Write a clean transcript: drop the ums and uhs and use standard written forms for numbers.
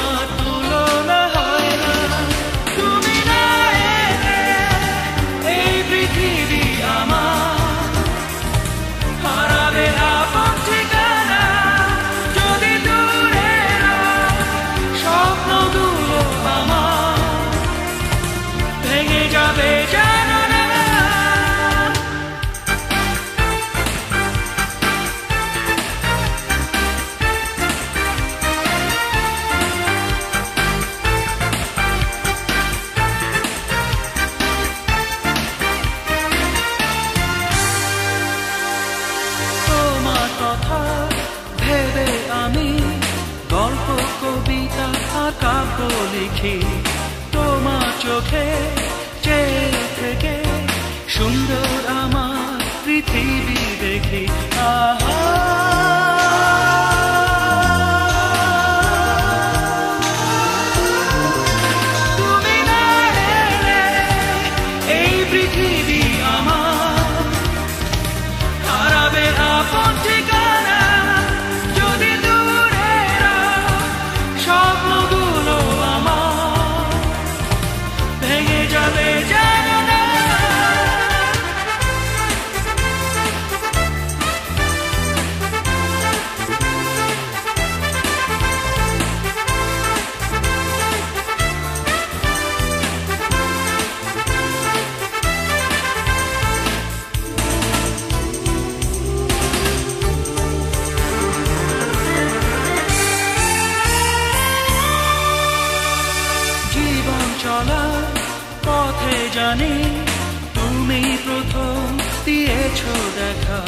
তোমার তুলনা হয় না। তুমি না এলে এই পৃথিবী আমার হারাবে আপন ঠিকানা। যদি দূরের স্বপ্নগুলো আমার ভেঙে যাবে জানো না। তোমার কথা ভেবে আমি গল্প কবিতা আর কাব্য লিখি। তোমার চোখে চেয়ে থেকে সুন্দর আমার পৃথিবী দেখি। আহা তুমি না এলে এই পৃথিবী আমার হারাবে আপন ঠিকানা। যদি দূরের স্বপ্নগুলো আমার ভেঙে যাবে জানো না। জীবন চলার পথে জানি তুমি প্রথম দিয়েছো দেখা।